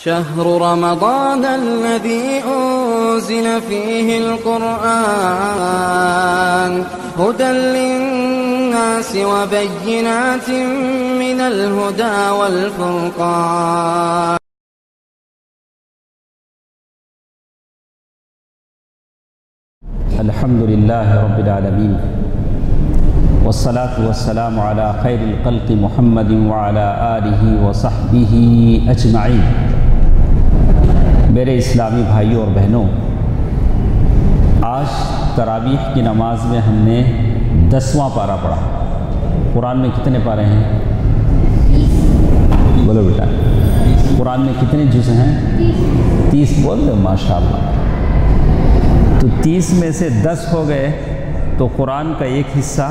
شهر رمضان الذي أنزل فيه القرآن هدى للناس وبينات من الهدى والفرقان. الحمد لله رب العالمين والصلاة والسلام على خير الخلق محمد وعلى آله وصحبه أجمعين. میرے اسلامی بھائیوں اور بہنوں، آج تراویح کی نماز میں ہم نے 10واں پارہ پڑھا. قرآن میں کتنے پارے ہیں؟ بولو بیٹا، قرآن میں کتنے جز ہیں؟ 30. بول دو ماشاءاللہ. تو 30 میں سے 10 ہو گئے تو قرآن کا ایک حصہ،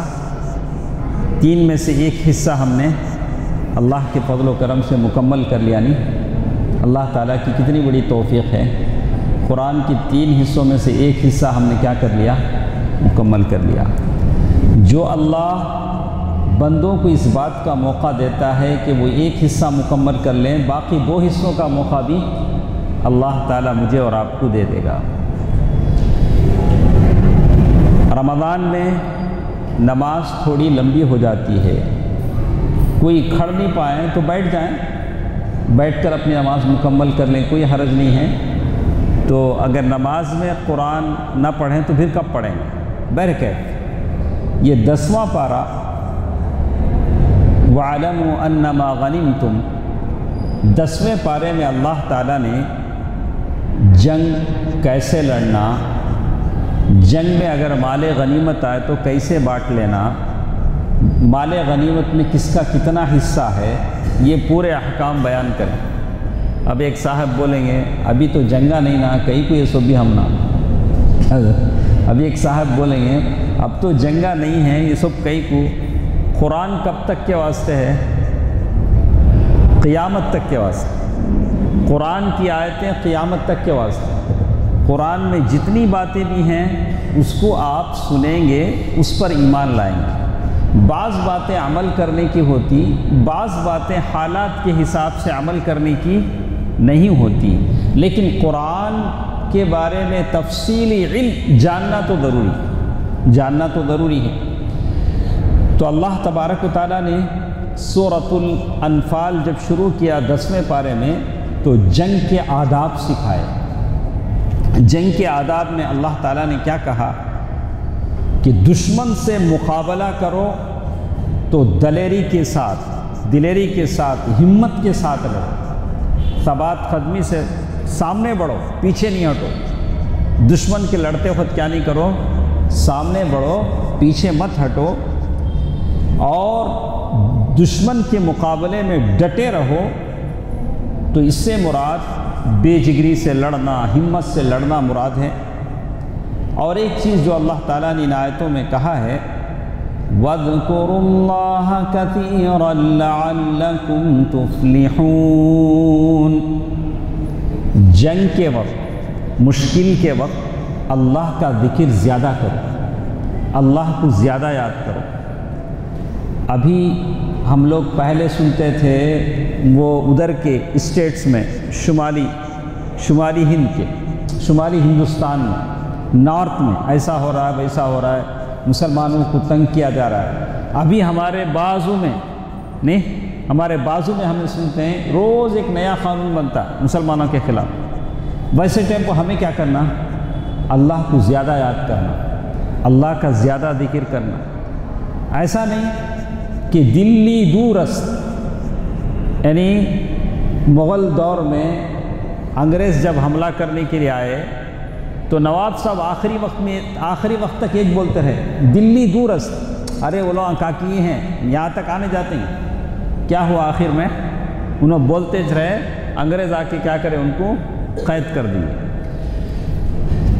3 میں سے ایک حصہ ہم نے اللہ کے فضل و کرم سے مکمل کر لیا. نہیں، اللہ تعالیٰ کی کتنی بڑی توفیق ہے. قرآن کی 3 حصوں میں سے ایک حصہ ہم نے کیا کر لیا؟ مکمل کر لیا. جو اللہ بندوں کو اس بات کا موقع دیتا ہے کہ وہ ایک حصہ مکمل کر لیں، باقی 2 حصوں کا موقع بھی اللہ تعالیٰ مجھے اور آپ کو دے دے گا. رمضان میں نماز تھوڑی لمبی ہو جاتی ہے. کوئی کھڑ نہیں پائیں تو بیٹھ جائیں، بیٹھ کر اپنی نماز مکمل کر لیں، کوئی حرج نہیں ہے. تو اگر نماز میں قرآن نہ پڑھیں تو پھر کب پڑھیں گے؟ بہرکیف یہ 10واں پارہ وَاعْلَمُوا أَنَّمَا غَنِمْتُمْ، 10ویں پارے میں اللہ تعالیٰ نے جنگ کیسے لڑنا، جنگ میں اگر مال غنیمت آئے تو کیسے بانٹ لینا، مال غنیمت میں کس کا کتنا حصہ ہے، یہ پورے احکام بیان کریں. اب ایک صاحب بولیں گے ابھی تو جنگا نہیں نا، کہیں کو یہ سب بھی ہم نا. ابھی ایک صاحب بولیں گے اب تو جنگا نہیں ہے، یہ سب کہیں کو. قرآن کب تک کے واسطے ہے؟ قیامت تک کے واسطے. قرآن کی آیتیں قیامت تک کے واسطے. قرآن میں جتنی باتیں بھی ہیں اس کو آپ سنیں گے، اس پر ایمان لائیں گے. بعض باتیں عمل کرنے کی ہوتی، بعض باتیں حالات کے حساب سے عمل کرنے کی نہیں ہوتی. لیکن قرآن کے بارے میں تفصیلی علم جاننا تو ضروری ہے. تو اللہ تبارک و تعالیٰ نے سورۃ الانفال جب شروع کیا 10ویں پارے میں تو جنگ کے آداب سکھائے. جنگ کے آداب میں اللہ تعالیٰ نے کیا کہا کہ دشمن سے مقابلہ کرو تو دلیری کے ساتھ، ہمت کے ساتھ لڑو. ثبات قدمی سے سامنے بڑھو، پیچھے نہیں ہٹو. دشمن کے لڑتے وقت کیا نہیں کرو؟ سامنے بڑھو، پیچھے مت ہٹو. اور دشمن کے مقابلے میں ڈٹے رہو. تو اس سے مراد بے جگری سے لڑنا، ہمت سے لڑنا مراد ہے. اور ایک چیز جو اللہ تعالیٰ نے ان آیتوں میں کہا ہے وَاذْكُرُوا اللَّهَ كَثِيرًا لَعَلَّكُمْ تُفْلِحُونَ. جنگ کے وقت، مشکل کے وقت اللہ کا ذکر زیادہ کرو، اللہ کو زیادہ یاد کرو. ابھی ہم لوگ پہلے سنتے تھے وہ ادھر کے اسٹیٹس میں، شمالی ہند کے، شمالی ہندوستان میں، نارتھ میں ایسا ہو رہا ہے، ویسا ہو رہا ہے، مسلمانوں کو تنگ کیا جا رہا ہے. ابھی ہمارے بازو میں ہم سنتے ہیں روز ایک نیا قانون بنتا ہے مسلمانوں کے خلاف. ویسے ٹائم کو ہمیں کیا کرنا؟ اللہ کو زیادہ یاد کرنا، اللہ کا زیادہ ذکر کرنا. ایسا نہیں کہ دلی دورست، یعنی مغل دور میں انگریز جب حملہ کرنے کے لیے آئے تو نواب صاحب آخری وقت تک ایک بولتے رہے دلی دورست. ارے وہ لوگ کاکی ہیں، یہاں تک آنے جاتے ہیں. کیا ہوا آخر میں؟ انہوں بولتے رہے، انگریز آ کے کیا کرے، ان کو قید کر دیے.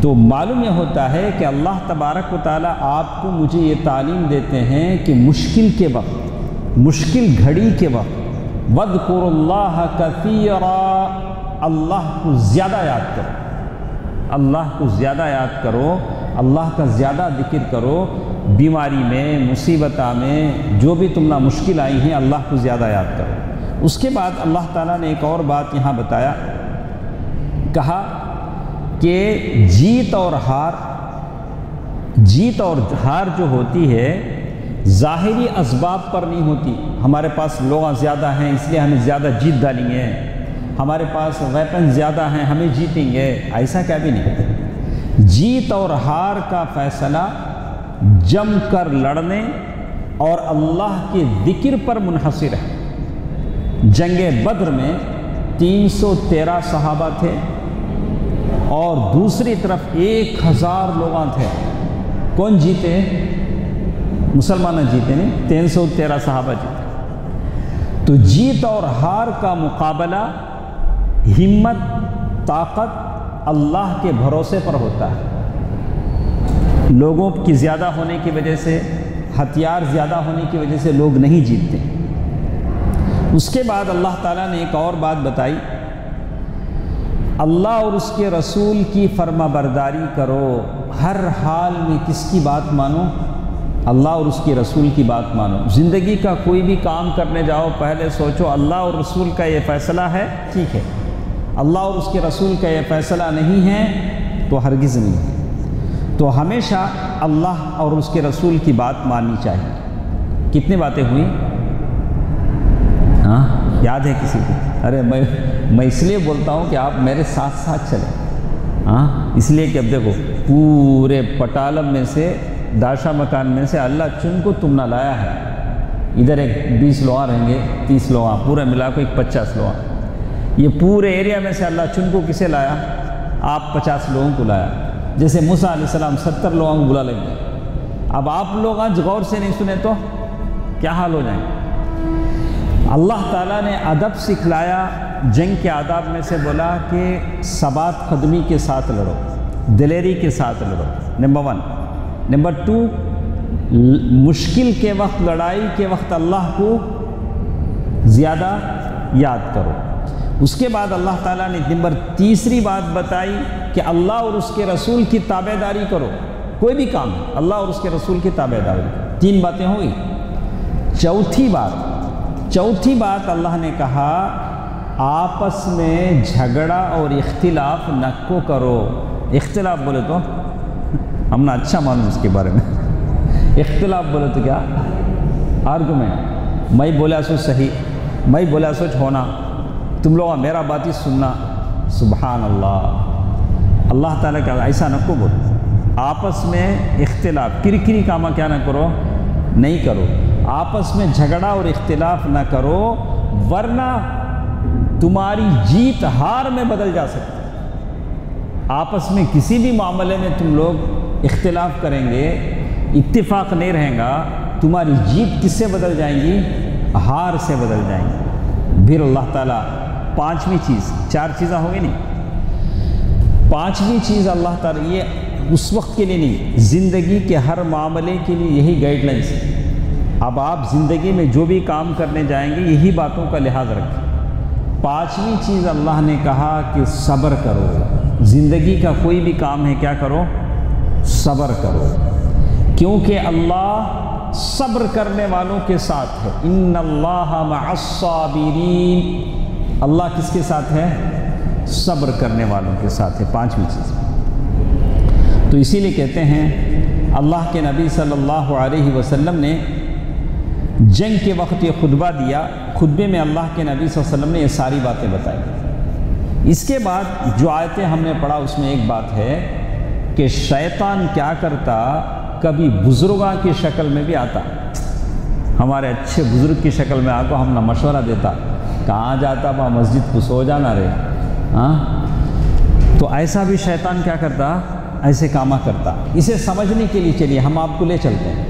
تو معلوم یہ ہوتا ہے کہ اللہ تبارک و تعالیٰ آپ کو مجھے یہ تعلیم دیتے ہیں کہ مشکل کے وقت، مشکل گھڑی کے وقت وَاذْكُرُوا اللَّهَ كَثِيرًا، اللہ کو زیادہ یاد کرو، اللہ کو زیادہ یاد کرو، اللہ کا زیادہ ذکر کرو. بیماری میں، مصیبتہ میں، جو بھی تم نہ مشکل آئی ہیں، اللہ کو زیادہ یاد کرو. اس کے بعد اللہ تعالیٰ نے ایک اور بات یہاں بتایا کہا کہ جیت اور ہار جو ہوتی ہے ظاہری اسباب پر نہیں ہوتی. ہمارے پاس لوگ زیادہ ہیں اس لیے ہمیں زیادہ جیت ڈالیں گے، ہمارے پاس ویپن زیادہ ہیں ہمیں جیتیں گے، ایسا کیا بھی نہیں. جیت اور ہار کا فیصلہ جم کر لڑنے اور اللہ کے ذکر پر منحصر ہے. جنگ بدر میں 313 صحابہ تھے اور دوسری طرف 1000 لوگ تھے. کون جیتے؟ مسلمان جیتے نہیں، 313 صحابہ جیتے. تو جیت اور ہار کا مقابلہ ہمت، طاقت اللہ کے بھروسے پر ہوتا ہے. لوگوں کی زیادہ ہونے کی وجہ سے، ہتھیار زیادہ ہونے کی وجہ سے لوگ نہیں جیتتے. اس کے بعد اللہ تعالیٰ نے ایک اور بات بتائی، اللہ اور اس کے رسول کی فرما برداری کرو. ہر حال میں کس کی بات مانو؟ اللہ اور اس کے رسول کی بات مانو. زندگی کا کوئی بھی کام کرنے جاؤ پہلے سوچو اللہ اور رسول کا یہ فیصلہ ہے، ٹھیک ہے. اللہ اور اس کے رسول کا یہ فیصلہ نہیں ہے تو ہرگز نہیں ہے. تو ہمیشہ اللہ اور اس کے رسول کی بات ماننی چاہیے. کتنی باتیں ہوئی؟ ہاں یاد ہے کسی کو؟ ارے میں اس لیے بولتا ہوں کہ آپ میرے ساتھ ساتھ چلیں. ہاں اس لیے کہ اب دیکھو پورے پٹالم میں سے، داشا مکان میں سے اللہ چن کو تم نہ لایا ہے. ادھر ایک 20 لوگ رہیں گے، 30 لوگ، پورا ملا کو ایک 50 لوگ. یہ پورے ایریا میں سے اللہ چن کو کسے لایا؟ آپ 50 لوگوں کو لایا. جیسے موسیٰ علیہ السلام 70 لوگوں کو بلا لیں گے. اب آپ لوگ آج غور سے نہیں سنے تو کیا حال ہو جائیں؟ اللہ تعالیٰ نے ادب سکھلایا. جنگ کے آداب میں سے بولا کہ ثبات قدمی کے ساتھ لڑو، دلیری کے ساتھ لڑو، نمبر 1. نمبر 2، مشکل کے وقت، لڑائی کے وقت اللہ کو زیادہ یاد کرو. اس کے بعد اللہ تعالیٰ نے نمبر 3 بات بتائی کہ اللہ اور اس کے رسول کی تابع داری کرو. کوئی بھی کام ہے اللہ اور اس کے رسول کی تابع داری. 3 باتیں ہوئی. چوتھی بات اللہ نے کہا آپس میں جھگڑا اور اختلاف نہ کو کرو. اختلاف بولے تو ہم نے اچھا معلوم اس کے بارے میں. اختلاف بولے تو کیا؟ آرگومنٹ. میں بولا سوچ صحیح، میں بولا سوچ ہونا، تم لوگ میرا بات ہی سننا. سبحان اللہ. اللہ تعالیٰ کا ایسا نہ کو بولو. آپس میں اختلاف، کرکری کاما کیا نہ کرو، نہیں کرو. آپس میں جھگڑا اور اختلاف نہ کرو ورنہ تمہاری جیت ہار میں بدل جا سکتی. آپس میں کسی بھی معاملے میں تم لوگ اختلاف کریں گے، اتفاق نہیں رہے گا، تمہاری جیت کس سے بدل جائیں گی؟ ہار سے بدل جائیں گی. پھر اللہ تعالیٰ 5ویں چیز، 4 چیزیں ہوگی نہیں، 5ویں چیز اللہ تعالیٰ، یہ اس وقت کے لیے نہیں، زندگی کے ہر معاملے کے لیے یہی گائیڈ لائنس ہے. اب آپ زندگی میں جو بھی کام کرنے جائیں گے یہی باتوں کا لحاظ رکھیں. 5ویں چیز اللہ نے کہا کہ صبر کرو. زندگی کا کوئی بھی کام ہے کیا کرو؟ صبر کرو، کیونکہ اللہ صبر کرنے والوں کے ساتھ ہے. ان اللہ مع الصابرین. اللہ کس کے ساتھ ہے؟ صبر کرنے والوں کے ساتھ ہے. 5ویں چیز. تو اسی لیے کہتے ہیں اللہ کے نبی صلی اللہ علیہ وسلم نے جنگ کے وقت یہ خطبہ دیا. خطبے میں اللہ کے نبی صلی اللہ علیہ وسلم نے یہ ساری باتیں بتائی. اس کے بعد جو آیتیں ہم نے پڑھا اس میں ایک بات ہے کہ شیطان کیا کرتا، کبھی بزرگاں کی شکل میں بھی آتا. ہمارے اچھے بزرگ کی شکل میں آ کو ہم نہ مشورہ دیتا، کہاں جاتا با مسجد کو سو جانا رہے. ہاں تو ایسا بھی شیطان کیا کرتا، ایسے کاما کرتا. اسے سمجھنے کے لیے چلیے ہم آپ کو لے چلتے ہیں.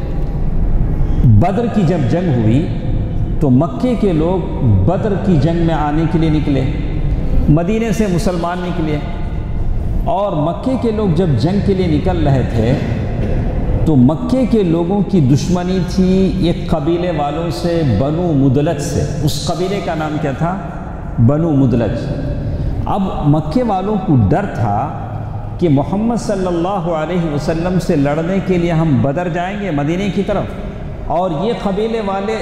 بدر کی جب جنگ ہوئی تو مکے کے لوگ بدر کی جنگ میں آنے کے لیے نکلے، مدینے سے مسلمان نکلے. اور مکے کے لوگ جب جنگ کے لیے نکل رہے تھے تو مکے کے لوگوں کی دشمنی تھی ایک قبیلے والوں سے، بنو مدلج سے. اس قبیلے کا نام کیا تھا؟ بنو مدلج. اب مکے والوں کو ڈر تھا کہ محمد صلی اللہ علیہ وسلم سے لڑنے کے لیے ہم بدر جائیں گے مدینے کی طرف، اور یہ قبیلے والے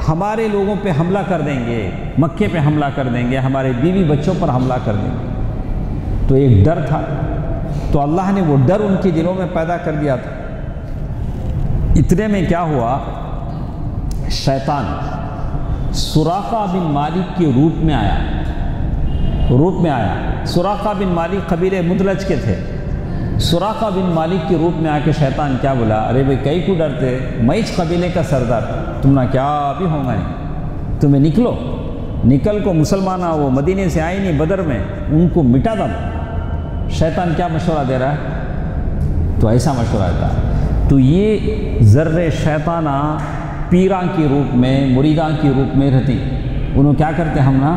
ہمارے لوگوں پہ حملہ کر دیں گے، مکے پہ حملہ کر دیں گے، ہمارے بیوی بچوں پر حملہ کر دیں گے. تو ایک ڈر تھا، تو اللہ نے وہ ڈر ان کے دلوں میں پیدا کر دیا تھا۔ اتنے میں کیا ہوا، شیطان سراقہ بن مالک کے روپ میں آیا۔ سراقہ بن مالک قبیلے مدلج کے تھے۔ سراقہ بن مالک کے روپ میں آ کے شیطان کیا بولا، ارے بھائی کئی کو ڈرتے، میں اس قبیلے کا سردار، تم نہ کیا بھی ہوگا نہیں، تمہیں نکل کو مسلمان وہ مدینے سے آئے نہیں بدر میں، ان کو مٹا دو۔ شیطان کیا مشورہ دے رہا ہے، تو ایسا مشورہ تھا۔ تو یہ ذرے شیطانہ پیراں کے روپ میں، مریداں کے روپ میں رہتی، انہوں کیا کرتے، ہم نا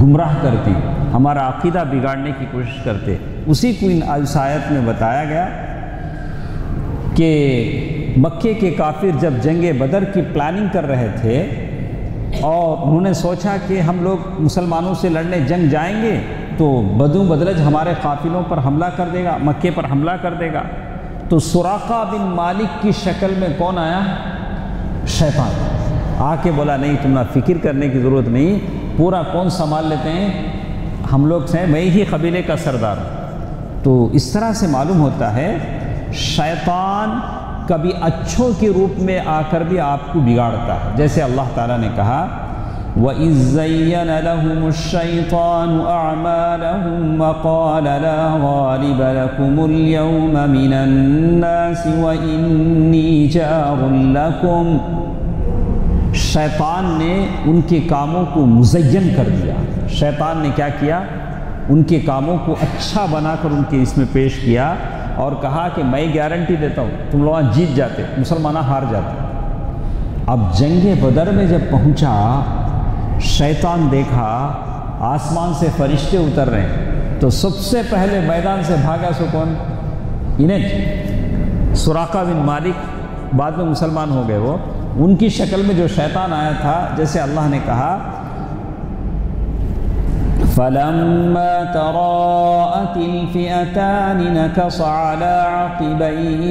گمراہ کرتی، ہمارا عقیدہ بگاڑنے کی کوشش کرتے۔ اسی کو اس آیت میں بتایا گیا کہ مکے کے کافر جب جنگ بدر کی پلاننگ کر رہے تھے اور انہوں نے سوچا کہ ہم لوگ مسلمانوں سے لڑنے جنگ جائیں گے تو بدو بدلج ہمارے قافلوں پر حملہ کر دے گا، مکے پر حملہ کر دے گا، تو سراقہ بن مالک کی شکل میں کون آیا، شیطان آ کے بولا نہیں تم نہ فکر کرنے کی ضرورت نہیں، پورا کون سنبھال لیتے ہیں، ہم لوگ سے میں ہی قبیلے کا سردار ہوں۔ تو اس طرح سے معلوم ہوتا ہے شیطان کبھی اچھوں کے روپ میں آ کر بھی آپ کو بگاڑتا ہے، جیسے اللہ تعالیٰ نے کہا وَإِذْ زَيَّنَ لَهُمُ الشَّيْطَانُ أَعْمَالَهُمْ وَقَالَ لَا غَالِبَ لَكُمُ الْيَوْمَ مِنَ النَّاسِ وَإِنِّي جَارٌ لَكُمْ۔ شیطان نے ان کے کاموں کو مزین کر دیا۔ شیطان نے کیا کیا، ان کے کاموں کو اچھا بنا کر ان کے اس میں پیش کیا اور کہا کہ میں گارنٹی دیتا ہوں تم لوگ جیت جاتے، مسلمانہ ہار جاتے۔ اب جنگ بدر میں جب پہنچا، شیطان دیکھا آسمان سے فرشتے اتر رہے ہیں، تو سب سے پہلے میدان سے بھاگا سو کون، انہیں سراقہ بن مالک، بعد میں مسلمان ہو گئے وہ، ان کی شکل میں جو شیطان آیا تھا، جیسے اللہ نے کہا فَلَمَّا تَرَاءَتِ الْفِئَتَانِ نَكَصَ عَلَىٰ عَقِبَيْهِ،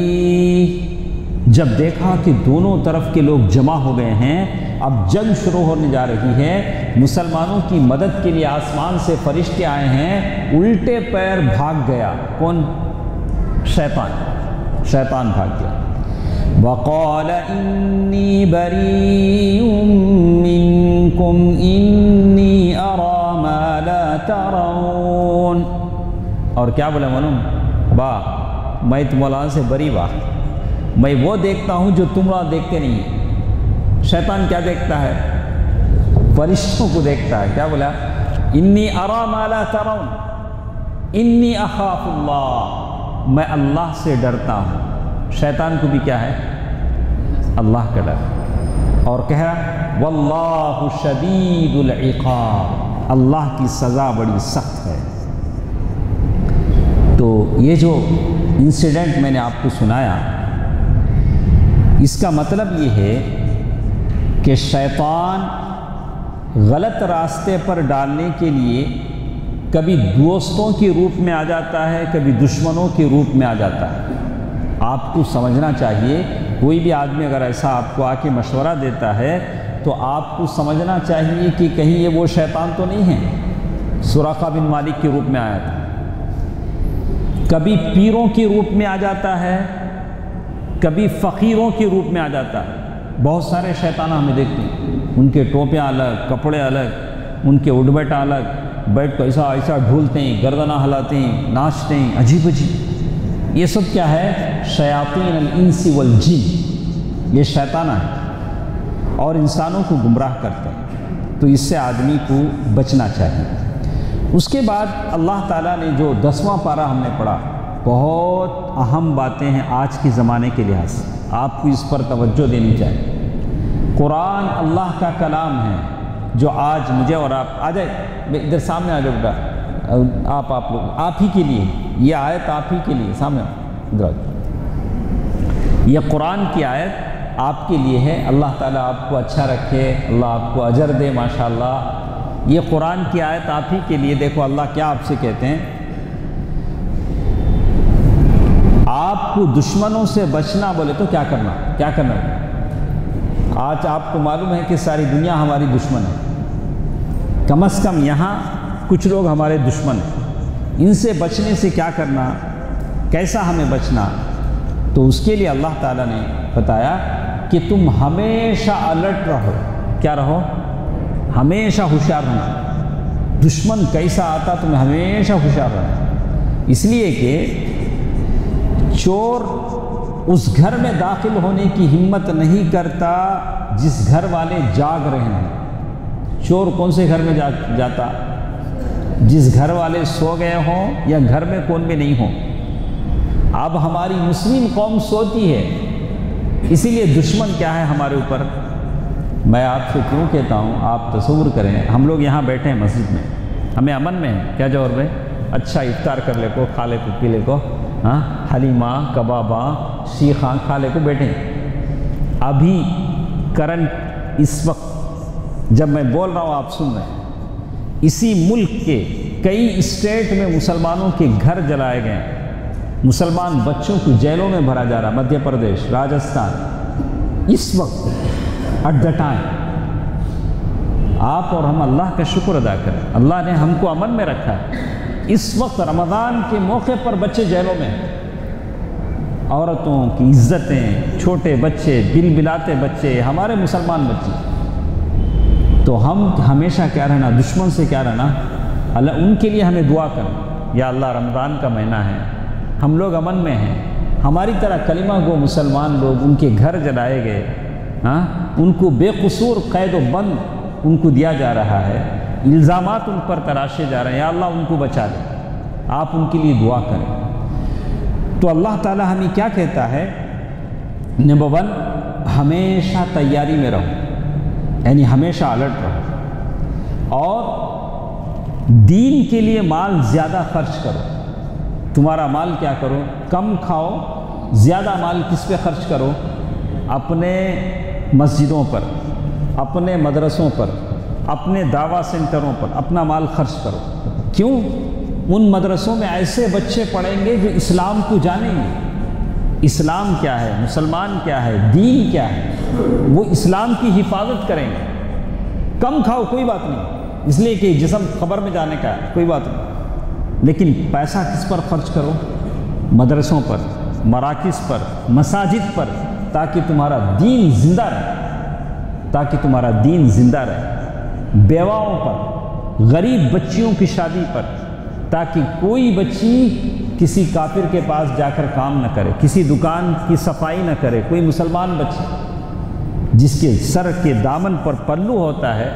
جب دیکھا کہ دونوں طرف کے لوگ جمع ہو گئے ہیں، اب جنگ شروع ہونے جا رہی ہے، مسلمانوں کی مدد کے لیے آسمان سے فرشتے آئے ہیں، الٹے پیر بھاگ گیا، کون، شیطان بھاگ گیا۔ وَقَالَ إِنِّي بَرِيءٌ مِّنكُمْ إِنِّي أَرَىٰ مَا لَا تَرَوْنَ، اور کیا بولا معلوم، میں تمہارا سے بری میں وہ دیکھتا ہوں جو تم لوگ دیکھتے نہیں۔ شیطان کیا دیکھتا ہے، فرشتوں کو دیکھتا ہے۔ کیا بولا، انی ارا ما لا ترون انی اخاف اللہ، میں اللہ سے ڈرتا ہوں۔ شیطان کو بھی کیا ہے، اللہ کا ڈر، اور کہہ رہا واللہ شدید العقاب، اللہ کی سزا بڑی سخت ہے۔ تو یہ جو انسیڈنٹ میں نے آپ کو سنایا، اس کا مطلب یہ ہے کہ شیطان غلط راستے پر ڈالنے کے لیے کبھی دوستوں کے روپ میں آ جاتا ہے، کبھی دشمنوں کے روپ میں آ جاتا ہے۔ آپ کو سمجھنا چاہیے، کوئی بھی آدمی اگر ایسا آپ کو آ کے مشورہ دیتا ہے تو آپ کو سمجھنا چاہیے کہ کہیں یہ وہ شیطان تو نہیں ہے۔ سراقہ بن مالک کے روپ میں آیا تھا، کبھی پیروں کے روپ میں آ جاتا ہے، کبھی فقیروں کے روپ میں آ جاتا ہے۔ بہت سارے شیطان ہمیں دیکھتے ہیں، ان کے ٹوپیاں الگ، کپڑے الگ، ان کے اٹھ بیٹھا الگ، بیٹھ کو ایسا ڈھولتے ہیں، گردنہ ہلاتے ہیں، ناچتے ہیں، عجیب عجیب۔ یہ سب کیا ہے، شیاطین الانس والجن، یہ شیطان ہے اور انسانوں کو گمراہ کرتے ہیں۔ تو اس سے آدمی کو بچنا چاہیے۔ اس کے بعد اللہ تعالیٰ نے جو 10واں پارہ ہم نے پڑھا، بہت اہم باتیں ہیں آج کے زمانے کے لحاظ سے، آپ کو اس پر توجہ دینی چاہیے۔ قرآن اللہ کا کلام ہے جو آج مجھے اور آپ، آ جائے ادھر سامنے آ جاؤ بیٹا، آپ لوگ، آپ ہی کے لیے یہ آیت، آپ ہی کے لیے سامنے ادھر آ جاؤ۔ یہ قرآن کی آیت آپ کے لیے ہے۔ اللہ تعالیٰ آپ کو اچھا رکھے، اللہ آپ کو اجر دے ماشاءاللہ۔ یہ قرآن کی آیت آپ ہی کے لیے۔ دیکھو اللہ کیا آپ سے کہتے ہیں، آپ کو دشمنوں سے بچنا بولے تو کیا کرنا، کیا کرنا؟ آج آپ کو معلوم ہے کہ ساری دنیا ہماری دشمن ہے، کم از کم یہاں کچھ لوگ ہمارے دشمن ہیں، ان سے بچنے سے کیا کرنا، کیسا ہمیں بچنا؟ تو اس کے لیے اللہ تعالیٰ نے بتایا کہ تم ہمیشہ الرٹ رہو۔ کیا رہو؟ ہمیشہ ہوشیار رہنا۔ دشمن کیسا آتا تمہیں ہمیشہ ہوشیار رہنا، اس لیے کہ چور اس گھر میں داخل ہونے کی ہمت نہیں کرتا جس گھر والے جاگ رہے ہیں۔ چور کون سے گھر میں جاتا؟ جس گھر والے سو گئے ہوں یا گھر میں کون بھی نہیں ہوں۔ اب ہماری مسلم قوم سوتی ہے، اسی لیے دشمن کیا ہے ہمارے اوپر۔ میں آپ سے کیوں کہتا ہوں، آپ تصور کریں، ہم لوگ یہاں بیٹھے ہیں مسجد میں، ہمیں امن میں ہے کیا جوہر بھائی؟ اچھا افطار کر لے کو، کھا لے کو، پی لے کو، ہاں حلیمہ کبابہ شیخاں کھا لے کو بیٹھے ہیں۔ ابھی کرنٹ اس وقت جب میں بول رہا ہوں آپ سن رہے ہیں، اسی ملک کے کئی اسٹیٹ میں مسلمانوں کے گھر جلائے گئے ہیں، مسلمان بچوں کو جیلوں میں بھرا جا رہا، مدھیہ پردیش، راجستھان، اس وقت ایٹ دا ٹائم۔ آپ اور ہم اللہ کا شکر ادا کریں، اللہ نے ہم کو امن میں رکھا ہے۔ اس وقت رمضان کے موقع پر بچے جیلوں میں، عورتوں کی عزتیں، چھوٹے بچے، بلبلاتے بچے، ہمارے مسلمان بچے۔ تو ہم ہمیشہ کیا رہنا، دشمن سے کیا رہنا، اللہ ان کے لیے ہمیں دعا کریں، یا اللہ رمضان کا مہینہ ہے، ہم لوگ امن میں ہیں، ہماری طرح کلمہ گو مسلمان لوگ ان کے گھر جلائے گئے، ہاں ان کو بے قصور قید و بند ان کو دیا جا رہا ہے، الزامات ان پر تراشے جا رہے ہیں، یا اللہ ان کو بچا لے، آپ ان کے لیے دعا کریں۔ تو اللہ تعالیٰ ہمیں کیا کہتا ہے؟ نمبر 1، ہمیشہ تیاری میں رہو، یعنی ہمیشہ الرٹ رہو، اور دین کے لیے مال زیادہ خرچ کرو۔ تمہارا مال کیا کرو؟ کم کھاؤ، زیادہ مال کس پہ خرچ کرو؟ اپنے مسجدوں پر، اپنے مدرسوں پر، اپنے دعویٰ سینٹروں پر اپنا مال خرچ کرو۔ کیوں؟ ان مدرسوں میں ایسے بچے پڑھیں گے جو اسلام کو جانیں گے، اسلام کیا ہے، مسلمان کیا ہے، دین کیا ہے، وہ اسلام کی حفاظت کریں گے۔ کم کھاؤ کوئی بات نہیں، اس لیے کہ جسم قبر میں جانے کا ہے، کوئی بات نہیں، لیکن پیسہ کس پر خرچ کرو؟ مدرسوں پر، مراکز پر، مساجد پر، تاکہ تمہارا دین زندہ رہے، تاکہ تمہارا دین زندہ رہے۔ بیواؤں پر، غریب بچیوں کی شادی پر، تاکہ کوئی بچی کسی کافر کے پاس جا کر کام نہ کرے، کسی دکان کی صفائی نہ کرے، کوئی مسلمان بچی جس کے سر کے دامن پر پلو ہوتا ہے۔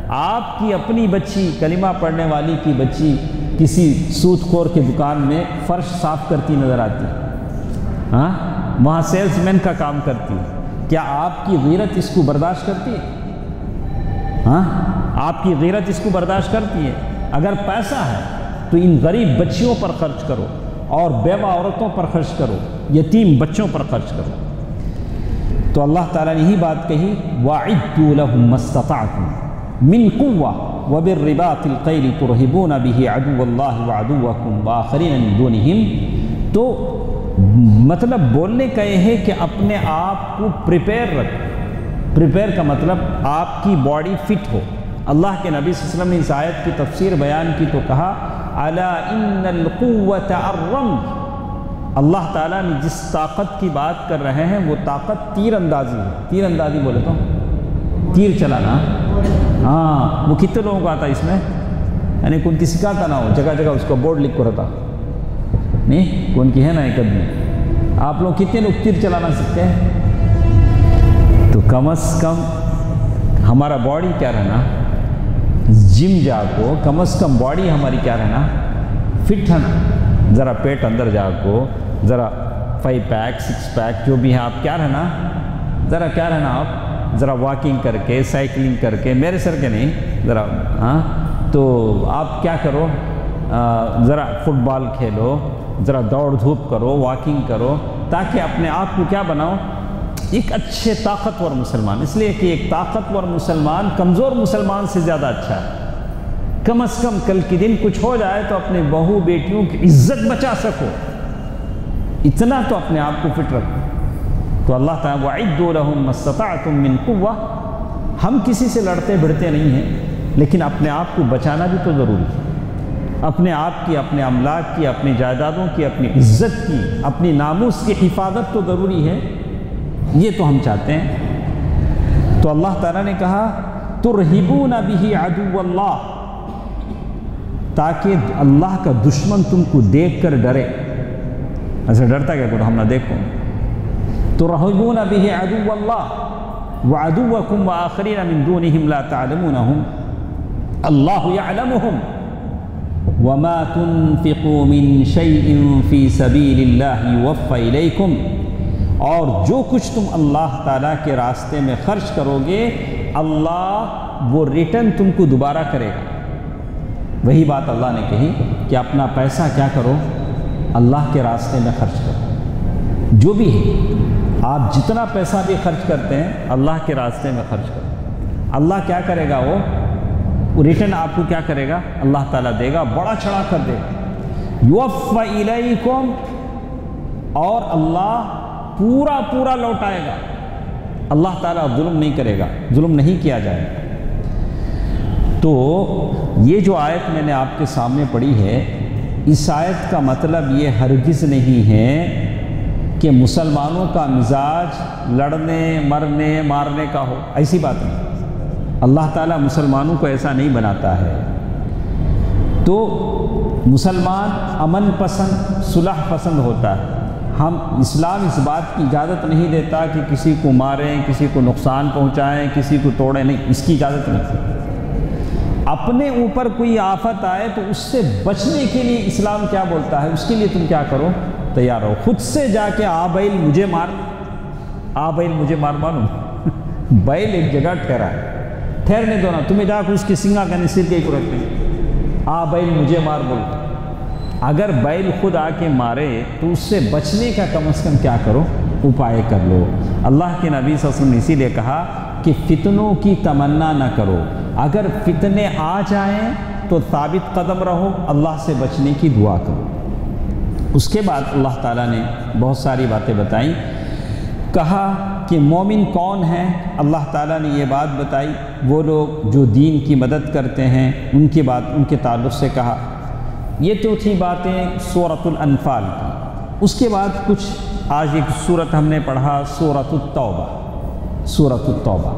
آپ کی اپنی بچی، کلمہ پڑھنے والی کی بچی کسی سود خور کی دکان میں فرش صاف کرتی نظر آتی، ہاں وہاں سیلز مین کا کام کرتی، کیا آپ کی غیرت اس کو برداشت کرتی ہے؟ ہاں آپ کی غیرت اس کو برداشت کرتی ہے؟ اگر پیسہ ہے تو ان غریب بچیوں پر خرچ کرو، اور بیوہ عورتوں پر خرچ کرو، یتیم بچوں پر خرچ کرو۔ تو اللہ تعالیٰ نے یہی بات کہی، وَأَعِدُّوا لَهُم مَّا اسْتَطَعْتُم مِّن قُوَّةٍ وَبِالرِّبَاطِ الْخَيْلِ تُرْهِبُونَ بِهِ عَدُوَّ اللَّهِ وَعَدُوَّكُمْ وَآخَرِينَ مِن دُونِهِمْ۔ تو مطلب بولنے کا یہ ہے کہ اپنے آپ کو پریپیئر رکھو۔ پریپیئر کا مطلب آپ کی باڈی فٹ ہو۔ اللہ کے نبی صلی اللہ علیہ وسلم نے اس آیت کی تفسیر بیان کی تو کہا، الا ان القوة الرمي۔ اللہ تعالیٰ نے جس طاقت کی بات کر رہے ہیں وہ طاقت تیر اندازی ہے۔ تیر اندازی بولے تو تیر چلانا، ہاں وہ کتنے لوگوں کو آتا ہے اس میں؟ یعنی کون کی سکھاتا نہ ہو، جگہ جگہ اس کو بورڈ لکھ کر رہتا نہیں، کون کی ہے نا ایک آدمی۔ آپ لوگ کتنے لوگ تیر چلانا سیکھتے ہیں؟ تو کم از کم ہمارا باڈی کیا رہنا، جم جا کو کم از کم باڈی ہماری کیا رہنا، فٹ ہے نا۔ ذرا پیٹ اندر جا کو، ذرا 5 پیک 6 پیک جو بھی ہے، آپ کیا رہنا، ذرا کیا رہنا، آپ ذرا واکنگ کر کے، سائیکلنگ کر کے، میرے سر کے نہیں ذرا، ہاں تو آپ کیا کرو، ذرا فٹ بال کھیلو، ذرا دوڑ دھوپ کرو، واکنگ کرو، تاکہ اپنے آپ کو کیا بناؤ، ایک اچھے طاقتور مسلمان۔ اس لیے کہ ایک طاقتور مسلمان کمزور مسلمان سے زیادہ اچھا ہے۔ کم از کم کل کے دن کچھ ہو جائے تو اپنے بہو بیٹیوں کی عزت بچا سکو، اتنا تو اپنے آپ کو فٹ رکھو۔ تو اللہ تعالیٰ وَأَعِدُّوا لَهُم مَّا اسْتَطَعْتُم مِّن قُوَّةٍ، ہم کسی سے لڑتے بھڑتے نہیں ہیں، لیکن اپنے آپ کو بچانا بھی تو ضروری ہے۔ اپنے آپ کی، اپنے املاک کی، اپنی جائیدادوں کی، اپنی عزت کی، اپنی ناموس کی حفاظت تو ضروری ہے، یہ تو ہم چاہتے ہیں۔ تو اللہ تعالیٰ نے کہا ترہبون بہ عدو اللہ، تاکہ اللہ کا دشمن تم کو دیکھ کر ڈرے۔ ایسے ڈرتا کیا کہ ہم نہ دیکھو۔ ترہبون بہ عدو اللہ وعدوکم وآخرین من دونہم لا تعلمونہم اللہ یعلمہم وما تنفقوا من شیء فی سبیل اللہ یوفی الیکم، اور جو کچھ تم اللہ تعالیٰ کے راستے میں خرچ کرو گے اللہ وہ ریٹرن تم کو دوبارہ کرے گا۔ وہی بات اللہ نے کہی کہ اپنا پیسہ کیا کرو، اللہ کے راستے میں خرچ کرو۔ جو بھی ہے آپ جتنا پیسہ بھی خرچ کرتے ہیں اللہ کے راستے میں خرچ کرو، اللہ کیا کرے گا، وہ ریٹرن آپ کو کیا کرے گا، اللہ تعالیٰ دے گا، بڑا چڑھا کر دے گا۔ یوفی الیکم، اور اللہ پورا پورا لوٹائے گا۔ اللہ تعالیٰ ظلم نہیں کرے گا، ظلم نہیں کیا جائے گا۔ تو یہ جو آیت میں نے آپ کے سامنے پڑھی ہے، اس آیت کا مطلب یہ ہرگز نہیں ہے کہ مسلمانوں کا مزاج لڑنے مرنے مارنے کا ہو، ایسی بات نہیں۔ اللہ تعالیٰ مسلمانوں کو ایسا نہیں بناتا ہے۔ تو مسلمان امن پسند، صلح پسند ہوتا ہے۔ ہم اسلام اس بات کی اجازت نہیں دیتا کہ کسی کو ماریں، کسی کو نقصان پہنچائیں، کسی کو توڑیں، نہیں، اس کی اجازت نہیں۔ اپنے اوپر کوئی آفت آئے تو اس سے بچنے کے لیے اسلام کیا بولتا ہے، اس کے لیے تم کیا کرو، تیار ہو۔ خود سے جا کے بیل مجھے مار، بیل مجھے مار مانو بیل ایک جگہ ٹھہرا ہے، ٹھہرنے دو نا، تمہیں جا کے اس کی سنگا کا سر کے کو رکھتے ہیں، بیل مجھے مار بول۔ اگر بیل خود آ کے مارے تو اس سے بچنے کا کم از کم کیا کرو، اپائے کر لو۔ اللہ کے نبی صلی اللہ علیہ وسلم نے اسی لیے کہا کہ فتنوں کی تمنا نہ کرو، اگر فتنے آ جائیں تو ثابت قدم رہو، اللہ سے بچنے کی دعا کرو۔ اس کے بعد اللہ تعالیٰ نے بہت ساری باتیں بتائیں، کہا کہ مومن کون ہیں، اللہ تعالیٰ نے یہ بات بتائی، وہ لوگ جو دین کی مدد کرتے ہیں، ان کی بات، ان کے تعلق سے کہا۔ یہ تو تھی باتیں سورۃ الانفال کی۔ اس کے بعد کچھ آج ایک سورت ہم نے پڑھا، سورۃ التوبہ۔ سورۃ التوبہ،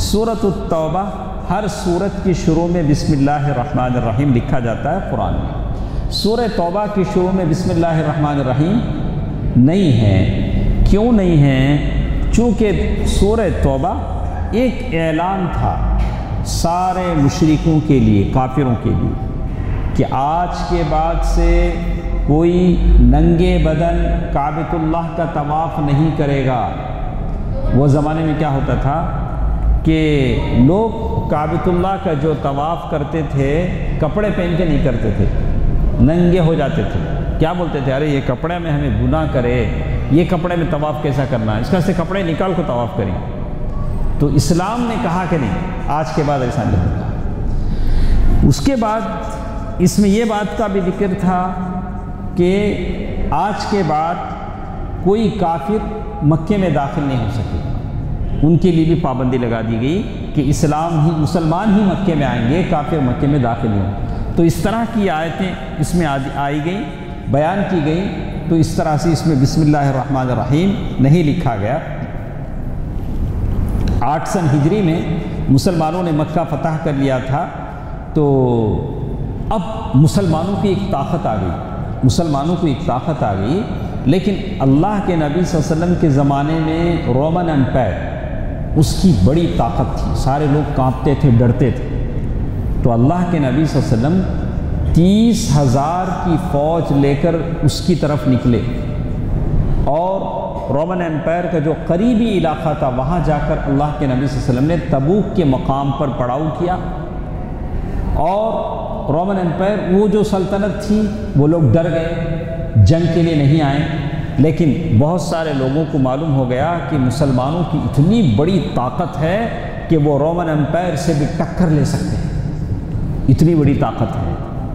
سورۃ التوبہ ہر سورت کی شروع میں بسم اللہ الرحمن الرحیم لکھا جاتا ہے قرآن میں۔ سورہ توبہ کی شروع میں بسم اللہ الرحمن الرحیم نہیں ہے۔ کیوں نہیں ہے؟ چونکہ سورہ توبہ ایک اعلان تھا سارے مشرکوں کے لیے، کافروں کے لیے، کہ آج کے بعد سے کوئی ننگے بدن کعبۃ اللہ کا طواف نہیں کرے گا۔ وہ زمانے میں کیا ہوتا تھا کہ لوگ کعبۃ اللہ کا جو طواف کرتے تھے کپڑے پہن کے نہیں کرتے تھے، ننگے ہو جاتے تھے۔ کیا بولتے تھے، ارے یہ کپڑے میں ہمیں گناہ کرے، یہ کپڑے میں طواف کیسا کرنا ہے، اس کا سے کپڑے نکال کو طواف کریں۔ تو اسلام نے کہا کہ نہیں، آج کے بعد ایسا نہیں ہوگا۔ اس کے بعد اس میں یہ بات کا بھی ذکر تھا کہ آج کے بعد کوئی کافر مکے میں داخل نہیں ہو سکے، ان کے لیے بھی پابندی لگا دی گئی کہ مسلمان ہی مکے میں آئیں گے، کافر مکے میں داخل نہیں ہوں۔ تو اس طرح کی آیتیں اس میں آئی گئیں، بیان کی گئیں۔ تو اس طرح سے اس میں بسم اللہ الرحمن الرحیم نہیں لکھا گیا۔ 8 سن ہجری میں مسلمانوں نے مکہ فتح کر لیا تھا، تو اب مسلمانوں کی ایک طاقت آ گئی، مسلمانوں کو ایک طاقت آ گئی۔ لیکن اللہ کے نبی صلی اللہ علیہ وسلم کے زمانے میں رومن امپائر، اس کی بڑی طاقت تھی، سارے لوگ کانپتے تھے، ڈرتے تھے۔ تو اللہ کے نبی صلی اللہ علیہ وسلم 30,000 کی فوج لے کر اس کی طرف نکلے، اور رومن امپائر کا جو قریبی علاقہ تھا وہاں جا کر اللہ کے نبی صلی اللہ علیہ وسلم نے تبوک کے مقام پر پڑاؤ کیا۔ اور رومن امپائر، وہ جو سلطنت تھی، وہ لوگ ڈر گئے، جنگ کے لیے نہیں آئے۔ لیکن بہت سارے لوگوں کو معلوم ہو گیا کہ مسلمانوں کی اتنی بڑی طاقت ہے کہ وہ رومن امپائر سے بھی ٹکر لے سکتے ہیں، اتنی بڑی طاقت ہے۔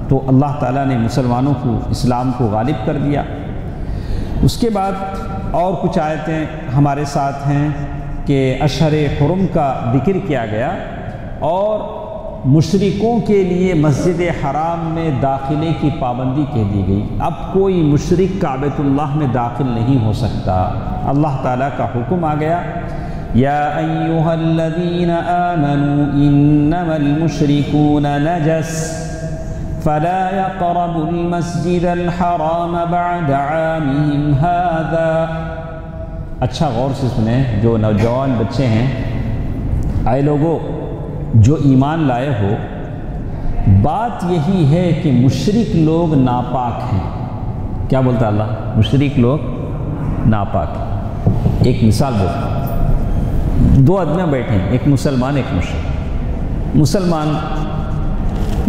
تو اللہ تعالیٰ نے مسلمانوں کو، اسلام کو غالب کر دیا۔ اس کے بعد اور کچھ آیتیں ہمارے ساتھ ہیں کہ اشہر حرم کا ذکر کیا گیا، اور مشرکوں کے لیے مسجد حرام میں داخلے کی پابندی کہہ دی گئی۔ اب کوئی مشرک کعبۃ اللہ میں داخل نہیں ہو سکتا۔ اللہ تعالیٰ کا حکم آ گیا، یا ایھا الذین آمنوا انما المشرکون نجس فلا يقربوا المسجد الحرام بعد عامهم هذا۔ اچھا غور سے سنیں، جو نوجوان بچے ہیں، اے لوگوں جو ایمان لائے ہو، بات یہی ہے کہ مشرک لوگ ناپاک ہیں۔ کیا بولتا اللہ؟ مشرک لوگ ناپاک ہیں۔ ایک مثال بولتا، دو آدمیاں بیٹھے ہیں، ایک مسلمان ایک مشرک۔ مسلمان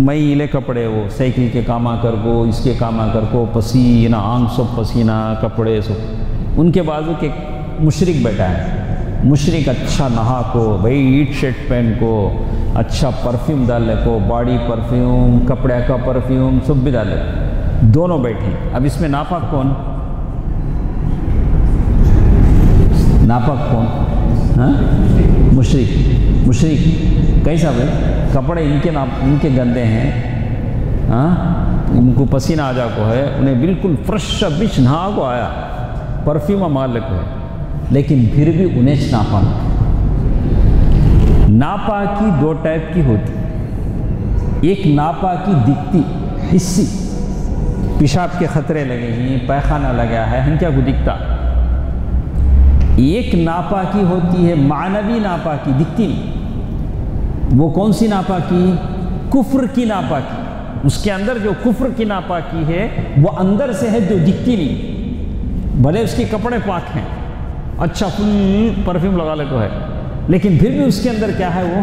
میلے کپڑے، وہ سائیکل کے کاما کر کو، اس کے کاما کر کو، پسینہ آنکھ سب پسینہ، کپڑے سب۔ ان کے بازو کے مشرک بیٹھا ہے، مشرک اچھا نہا کو، وائٹ شرٹ پہن کو، اچھا پرفیوم ڈالے کو، باڈی پرفیوم، کپڑے کا پرفیوم سب بھی ڈالے، دونوں بیٹھے۔ اب اس میں ناپاک کون؟ ناپاک کون؟ ہاں مشرک۔ مشرک کیسا بھائی؟ کپڑے ان کے گندے ہیں، ہاں ان کو پسینہ آ جا کو ہے، انہیں بالکل فریش بچ نہا کو آیا، پرفیوم مالک ہے، لیکن پھر بھی انہیں ناپاک۔ ناپاکی دو ٹائپ کی ہوتی، ایک ناپاکی دکھتی حصی، پیشاب کے خطرے لگے ہیں، پیخانہ لگا ہے، ہم کیا کو دکھتا۔ ایک ناپاکی ہوتی ہے معنوی ناپاکی، دکھتی نہیں۔ وہ کون سی ناپاکی؟ کفر کی ناپاکی۔ اس کے اندر جو کفر کی ناپاکی ہے وہ اندر سے ہے، جو دکھتی نہیں۔ بھلے اس کے کپڑے پاک ہیں، اچھا فل پرفیوم لگا لے کو ہے، لیکن پھر بھی اس کے اندر کیا ہے؟ وہ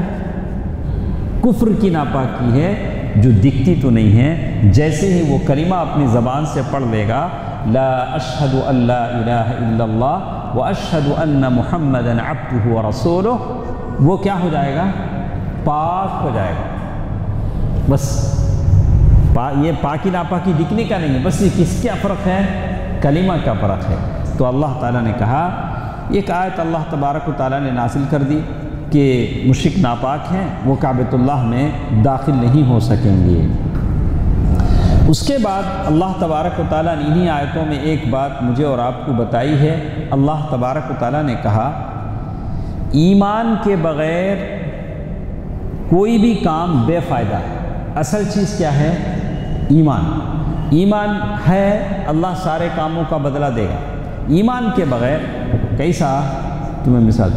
کفر کی ناپاکی ہے جو دکھتی تو نہیں ہے۔ جیسے ہی وہ کلمہ اپنی زبان سے پڑھ لے گا، لا اشہد ان لا الہ الا اللہ واشہد ان محمدا عبدہ ورسولہ، وہ کیا ہو جائے گا؟ پاک ہو جائے گا۔ بس یہ پاکی ناپاکی دکھنے کا نہیں ہے، بس یہ کس کا فرق ہے؟ کلمہ کا فرق ہے۔ تو اللہ تعالیٰ نے کہا، ایک آیت اللہ تبارک و تعالیٰ نے نازل کر دی کہ مشرک ناپاک ہیں، وہ کعبۃ اللہ میں داخل نہیں ہو سکیں گے۔ اس کے بعد اللہ تبارک و تعالیٰ نے انہی آیتوں میں ایک بات مجھے اور آپ کو بتائی ہے۔ اللہ تبارک و تعالیٰ نے کہا، ایمان کے بغیر کوئی بھی کام بے فائدہ ہے۔ اصل چیز کیا ہے؟ ایمان۔ ایمان ہے، اللہ سارے کاموں کا بدلہ دے گا۔ ایمان کے بغیر کیسا؟ تمہیں مثال،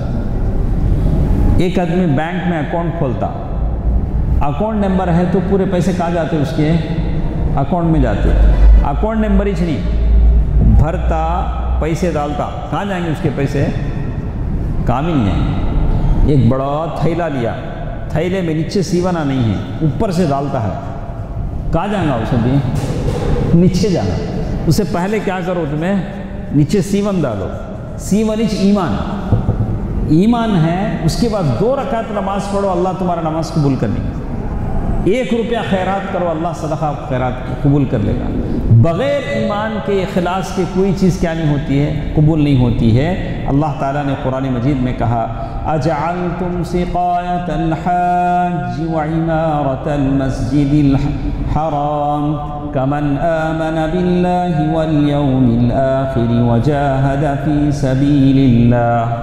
ایک آدمی بینک میں اکاؤنٹ کھولتا، اکاؤنٹ نمبر ہے تو پورے پیسے کہاں جاتے؟ اس کے اکاؤنٹ میں جاتے۔ اکاؤنٹ نمبر ہی نہیں، بھرتا پیسے ڈالتا، کہاں جائیں گے اس کے پیسے؟ کام ہی نہیں جائیں۔ ایک بڑا تھیلا لیا، تھیلے میں نیچے سیونا نہیں ہے، اوپر سے ڈالتا ہے، کہاں جائیں گا اسے بھی؟ نیچے جانا۔ اسے پہلے کیا کرو؟ تمہیں نیچے سیون ڈالو، سیون ایمان، ایمان ہے۔ اس کے بعد 2 رکعت نماز پڑھو، اللہ تمہارا نماز قبول کرنے گا۔ 1 روپیہ خیرات کرو، اللہ صدقہ خیرات قبول کر لے گا۔ بغیر ایمان کے، اخلاص کے کوئی چیز کیا نہیں ہوتی ہے؟ قبول نہیں ہوتی ہے۔ اللہ تعالیٰ نے قرآن مجید میں کہا، اجعلتم سقایۃ الحاج وعمارۃ المسجد الحرام کمن آمن باللہ والیوم الآخر وجاہد فی سبیل اللہ۔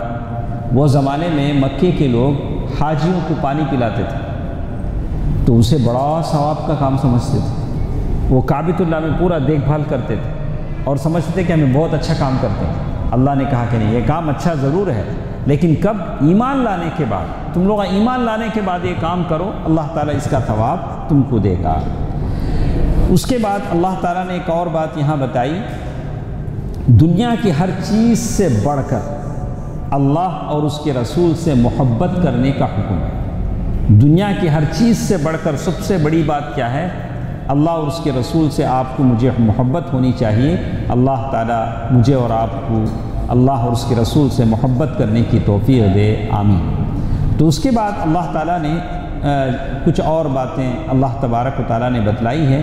وہ زمانے میں مکے کے لوگ حاجیوں کو پانی پلاتے تھے تو اسے بڑا ثواب کا کام سمجھتے تھے۔ وہ کعبۃ اللہ میں پورا دیکھ بھال کرتے تھے اور سمجھتے تھے کہ ہمیں بہت اچھا کام کرتے ہیں۔ اللہ نے کہا کہ نہیں، یہ کام اچھا ضرور ہے، لیکن کب؟ ایمان لانے کے بعد۔ تم لوگ ایمان لانے کے بعد یہ کام کرو، اللہ تعالیٰ اس کا ثواب تم کو دے گا۔ اس کے بعد اللہ تعالیٰ نے ایک اور بات یہاں بتائی، دنیا کی ہر چیز سے بڑھ کر اللہ اور اس کے رسول سے محبت کرنے کا حکم ہے۔ دنیا کی ہر چیز سے بڑھ کر سب سے بڑی بات کیا ہے؟ اللہ اور اس کے رسول سے آپ کو مجھے محبت ہونی چاہیے۔ اللہ تعالیٰ مجھے اور آپ کو اللہ اور اس کے رسول سے محبت کرنے کی توفیق دے، آمین۔ تو اس کے بعد اللہ تعالیٰ نے کچھ اور باتیں اللہ تبارک و تعالیٰ نے بتلائی ہے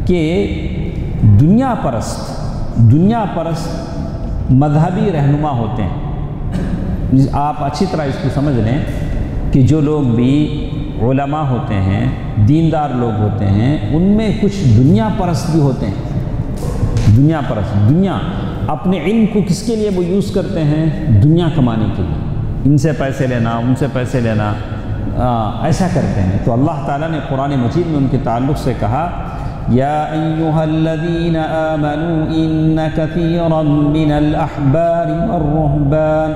کہ دنیا پرست مذہبی رہنما ہوتے ہیں۔ آپ اچھی طرح اس کو سمجھ لیں کہ جو لوگ بھی علماء ہوتے ہیں، دیندار لوگ ہوتے ہیں، ان میں کچھ دنیا پرست بھی ہوتے ہیں۔ دنیا پرست، دنیا اپنے علم کو کس کے لیے وہ یوز کرتے ہیں؟ دنیا کمانے کے لیے، ان سے پیسے لینا، ان سے پیسے لینا، ایسا کرتے ہیں۔ تو اللہ تعالیٰ نے قرآن مجید میں ان کے تعلق سے کہا یا ایھا الذین آمنوا ان کثیرا من الاحبار والرہبان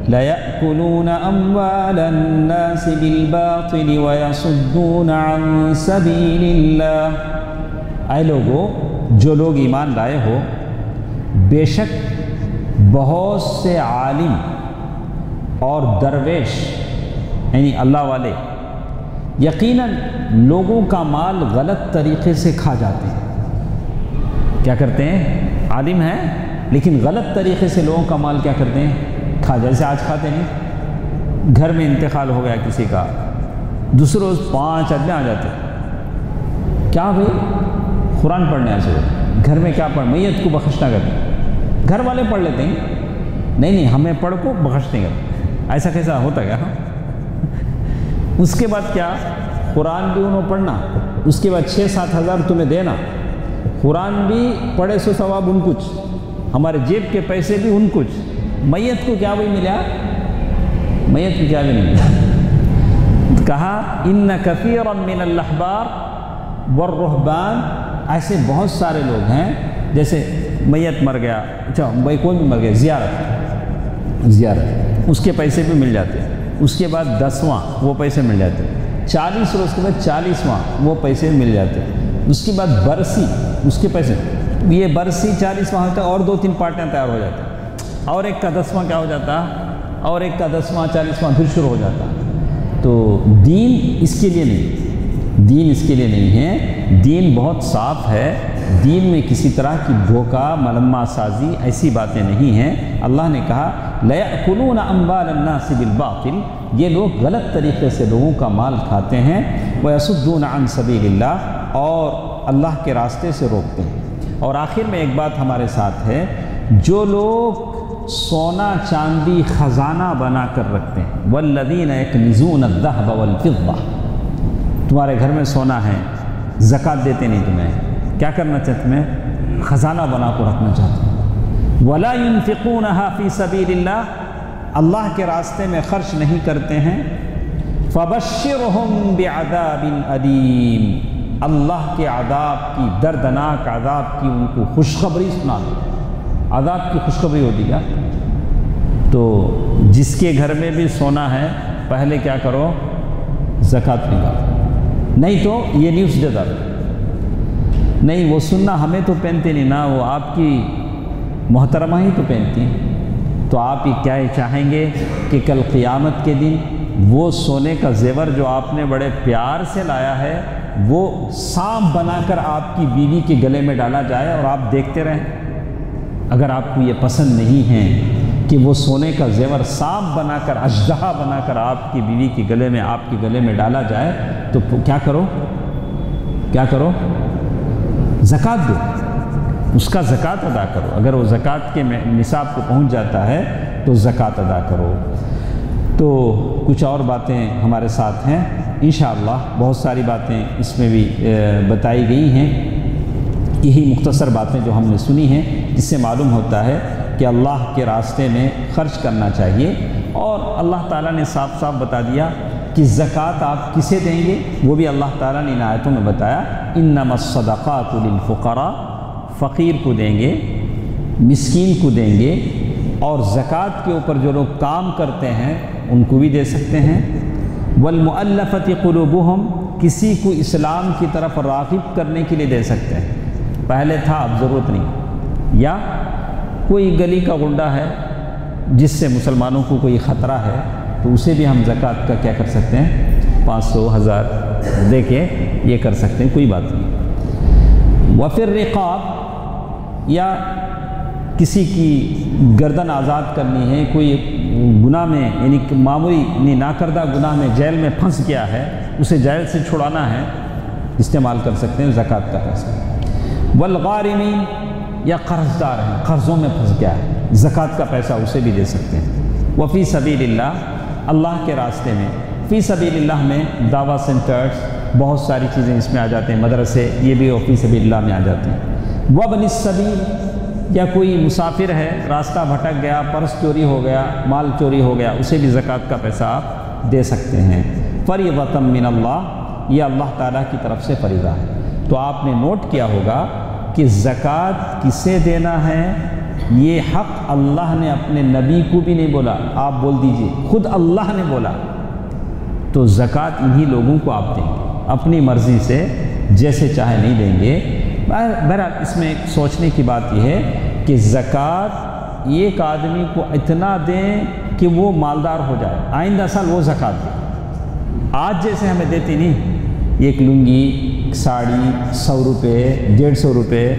لَيَأْكُلُونَ أَمْوَالَ النَّاسِ بِالْبَاطِلِ وَيَصُدُّونَ عَن سَبِيلِ اللَّهِ۔ اے لوگو، جو لوگ ایمان لائے ہو، بے شک بہت سے عالم اور درویش یعنی اللہ والے یقیناً لوگوں کا مال غلط طریقے سے کھا جاتے ہیں۔ کیا کرتے ہیں؟ عالم ہیں لیکن غلط طریقے سے لوگوں کا مال کیا کرتے ہیں؟ کھا، جیسے آج کھاتے نہیں، گھر میں انتقال ہو گیا کسی کا، دوسرے روز 5 آدمی آ جاتے، کیا بھائی قرآن پڑھنے ایسے ہو، گھر میں کیا پڑھ، میت کو بخش نہ کرتے، گھر والے پڑھ لیتے ہیں، نہیں ہمیں پڑھ کو بخش نہیں کرتے، ایسا کیسا ہوتا کیا؟ اس کے بعد کیا، قرآن بھی انہوں پڑھنا، اس کے بعد 6-7 ہزار تمہیں دینا، قرآن بھی پڑھے سو ثواب ان کچھ، ہمارے جیب کے پیسے بھی ان کچھ، میت کو کیا بھی ملا؟ میت کو کیا بھی نہیں ملا۔ کہا ان کثیرا من الاحبار والرہبان، ایسے بہت سارے لوگ ہیں، جیسے میت مر گیا، اچھا بھائی کوئی بھی مر گیا، زیارت اس کے پیسے بھی مل جاتے، اس کے بعد 10واں وہ پیسے مل جاتے، 40 روز کے بعد 40واں وہ پیسے مل جاتے، اس کے بعد برسی، اس کے پیسے، یہ برسی 40واں ہوتا ہے اور 2-3 پارٹیاں تیار ہو جاتی، اور ایک کا 10واں کیا ہو جاتا، اور ایک کا 10واں 40واں پھر شروع ہو جاتا۔ تو دین اس کے لیے نہیں، دین اس کے لیے نہیں ہے، دین بہت صاف ہے، دین میں کسی طرح کی دھوکہ ملمہ سازی ایسی باتیں نہیں ہیں۔ اللہ نے کہا لَيَأْكُلُونَ أَمْوَالَ النَّاسِ بِالْبَاطِلِ، یہ لوگ غلط طریقے سے لوگوں کا مال کھاتے ہیں، وَيَصُدُّونَ عَن سَبِيلِ اللَّهِ، اور اللہ کے راستے سے روکتے ہیں۔ اور آخر میں ایک بات ہمارے ساتھ ہے، جو لوگ سونا چاندی خزانہ بنا کر رکھتے ہیں، وَالَّذِينَ يَكْنِزُونَ الذَّهَبَ وَالْفِضَّةَ، تمہارے گھر میں سونا ہے، زکوٰۃ دیتے نہیں تمہیں، کیا کرنا چاہتے تمہیں؟ خزانہ بنا کر رکھنا چاہتے ہیں۔ وَلَا يُنْفِقُونَهَا فِي سَبِيلِ اللَّهِ، اللہ کے راستے میں خرچ نہیں کرتے ہیں، فَبَشِّرْهُمْ بِعَذَابٍ أَلِيمٍ، اللہ کے عذاب کی، دردناک عذاب کی ان کو خوشخبری سنا دو۔ عذاب کی خوشخبری ہوتی کیا؟ تو جس کے گھر میں بھی سونا ہے، پہلے کیا کرو؟ زکوٰۃ نکالو، نہیں تو یہ نیوز دیتا نہیں، وہ سننا ہمیں تو پہنتے نہیں نا، وہ آپ کی محترمہ ہی تو پہنتی ہیں، تو آپ ہی کیا چاہیں گے کہ کل قیامت کے دن وہ سونے کا زیور جو آپ نے بڑے پیار سے لایا ہے، وہ سانپ بنا کر آپ کی بیوی کے گلے میں ڈالا جائے اور آپ دیکھتے رہیں؟ اگر آپ کو یہ پسند نہیں ہے کہ وہ سونے کا زیور سانپ بنا کر، اژدہا بنا کر آپ کی بیوی کے گلے میں، آپ کے گلے میں ڈالا جائے، تو کیا کرو؟ کیا کرو؟ زکوٰۃ دو، اس کا زکوٰۃ ادا کرو، اگر وہ زکوٰۃ کے نصاب کو پہنچ جاتا ہے تو زکوٰۃ ادا کرو۔ تو کچھ اور باتیں ہمارے ساتھ ہیں انشاءاللہ، بہت ساری باتیں اس میں بھی بتائی گئی ہیں، یہی مختصر باتیں جو ہم نے سنی ہیں، جس سے معلوم ہوتا ہے کہ اللہ کے راستے میں خرچ کرنا چاہیے، اور اللہ تعالیٰ نے صاف صاف بتا دیا کہ زکوٰۃ آپ کسے دیں گے، وہ بھی اللہ تعالیٰ نے ان آیتوں میں بتایا، انما الصدقات للفقراء، فقیر کو دیں گے، مسکین کو دیں گے، اور زکوٰۃ کے اوپر جو لوگ کام کرتے ہیں ان کو بھی دے سکتے ہیں، والمؤلفۃ قلوبہم، کسی کو اسلام کی طرف راغب کرنے کے لیے دے سکتے ہیں، پہلے تھا اب ضرورت نہیں، یا کوئی گلی کا گنڈا ہے جس سے مسلمانوں کو کوئی خطرہ ہے، تو اسے بھی ہم زکوٰۃ کا کیا کر سکتے ہیں، 500 1000 دے کے یہ کر سکتے ہیں، کوئی بات نہیں۔ وفی الرقاب، یا کسی کی گردن آزاد کرنی ہے، کوئی گناہ میں یعنی معمولی ناکردہ گناہ میں جیل میں پھنس گیا ہے، اسے جیل سے چھڑانا ہے، استعمال کر سکتے ہیں زکوٰۃ کا پیسہ۔ والغارمین، یا قرض دار ہیں، قرضوں میں پھنس گیا ہے، زکوٰۃ کا پیسہ اسے بھی دے سکتے ہیں۔ وفی سبیل اللہ، اللہ کے راستے میں فی سبیل اللہ میں دعویٰ سینٹرز بہت ساری چیزیں اس میں آ جاتے ہیں، مدرسے یہ بھی فی سبیل اللہ میں آ جاتے ہیں۔ وابن السبیل، یا کوئی مسافر ہے راستہ بھٹک گیا، پرس چوری ہو گیا، مال چوری ہو گیا، اسے بھی زکوٰۃ کا پیسہ آپ دے سکتے ہیں۔ فریضۃ من اللہ، یہ اللہ تعالیٰ کی طرف سے فریضہ ہے۔ تو آپ نے نوٹ کیا ہوگا کہ زکوٰۃ کسے دینا ہے، یہ حق اللہ نے اپنے نبی کو بھی نہیں بولا، آپ بول دیجئے، خود اللہ نے بولا۔ تو زکوٰۃ انہی لوگوں کو آپ دیں گے، اپنی مرضی سے جیسے چاہے نہیں دیں گے۔ بہرحال اس میں ایک سوچنے کی بات یہ ہے کہ زکوٰۃ ایک آدمی کو اتنا دیں کہ وہ مالدار ہو جائے، آئندہ سال وہ زکوٰۃ دے۔ آج جیسے ہمیں دیتی نہیں، ایک لنگی، ساڑی 100 روپے 150 روپے،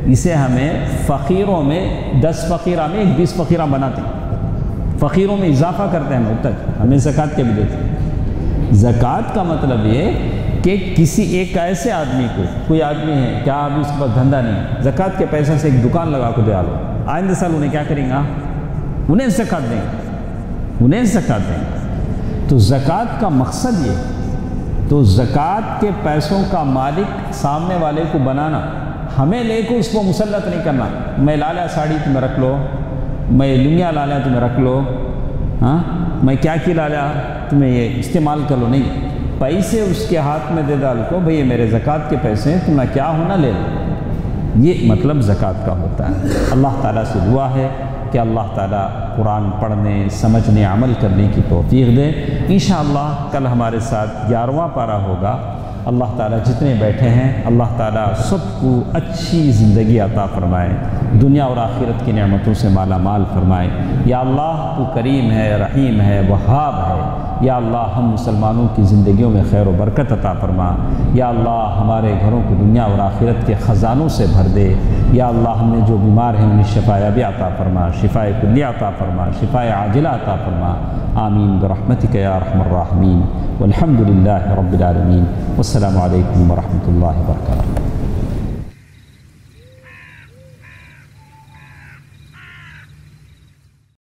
اسے ہمیں فقیروں میں 10 فقیرہ میں 20 فقیرہ بناتے ہیں، فقیروں میں اضافہ کرتے ہیں، ہم تک ہمیں زکوٰۃ کے بھی دیتے ہیں۔ زکوٰۃ کا مطلب یہ کہ کسی ایک ایسے آدمی کو، کوئی آدمی ہے کیا ابھی اس کے پاس دھندا نہیں، زکوٰۃ کے پیسے سے ایک دکان لگا کو دیا لو، آئندہ سال انہیں کیا کریں گا، انہیں زکوٰۃ دیں گے، انہیں زکوٰۃ دیں گے۔ تو زکوٰۃ کا مقصد یہ، تو زکوٰۃ کے پیسوں کا مالک سامنے والے کو بنانا، ہمیں لے کو اس کو مسلط نہیں کرنا، میں لالا ساڑی تمہیں رکھ لو، میں لنگیا لالا تمہیں رکھ لو، ہاں میں کیا لالا تمہیں یہ استعمال کر لو، نہیں، پیسے اس کے ہاتھ میں دے ڈال کو، بھئی یہ میرے زکوٰۃ کے پیسے ہیں، تمہیں کیا ہونا لے لو، یہ مطلب زکوٰۃ کا ہوتا ہے۔ اللہ تعالیٰ سے دعا ہے کہ اللہ تعالیٰ قرآن پڑھنے، سمجھنے، عمل کرنے کی توفیق دے۔ انشاءاللہ کل ہمارے ساتھ 11واں پارہ ہوگا۔ اللہ تعالیٰ جتنے بیٹھے ہیں اللہ تعالیٰ سب کو اچھی زندگی عطا فرمائے، دنیا اور آخرت کی نعمتوں سے مالا مال فرمائے۔ یا اللہ تو کریم ہے، رحیم ہے، وہاب ہے۔ یا اللہ ہم مسلمانوں کی زندگیوں میں خیر و برکت عطا فرما۔ یا اللہ ہمارے گھروں کو دنیا اور آخرت کے خزانوں سے بھر دے۔ یا اللہ ہم نے جو بیمار ہیں انہیں شفا یابی عطا فرما، شفاء کلیہ عطا فرما، شفاء عاجلہ عطا فرما۔ آمین برحمتک یا ارحم الراحمین، والحمد للہ رب العالمین، والسلام علیکم ورحمۃ اللہ وبرکاتہ۔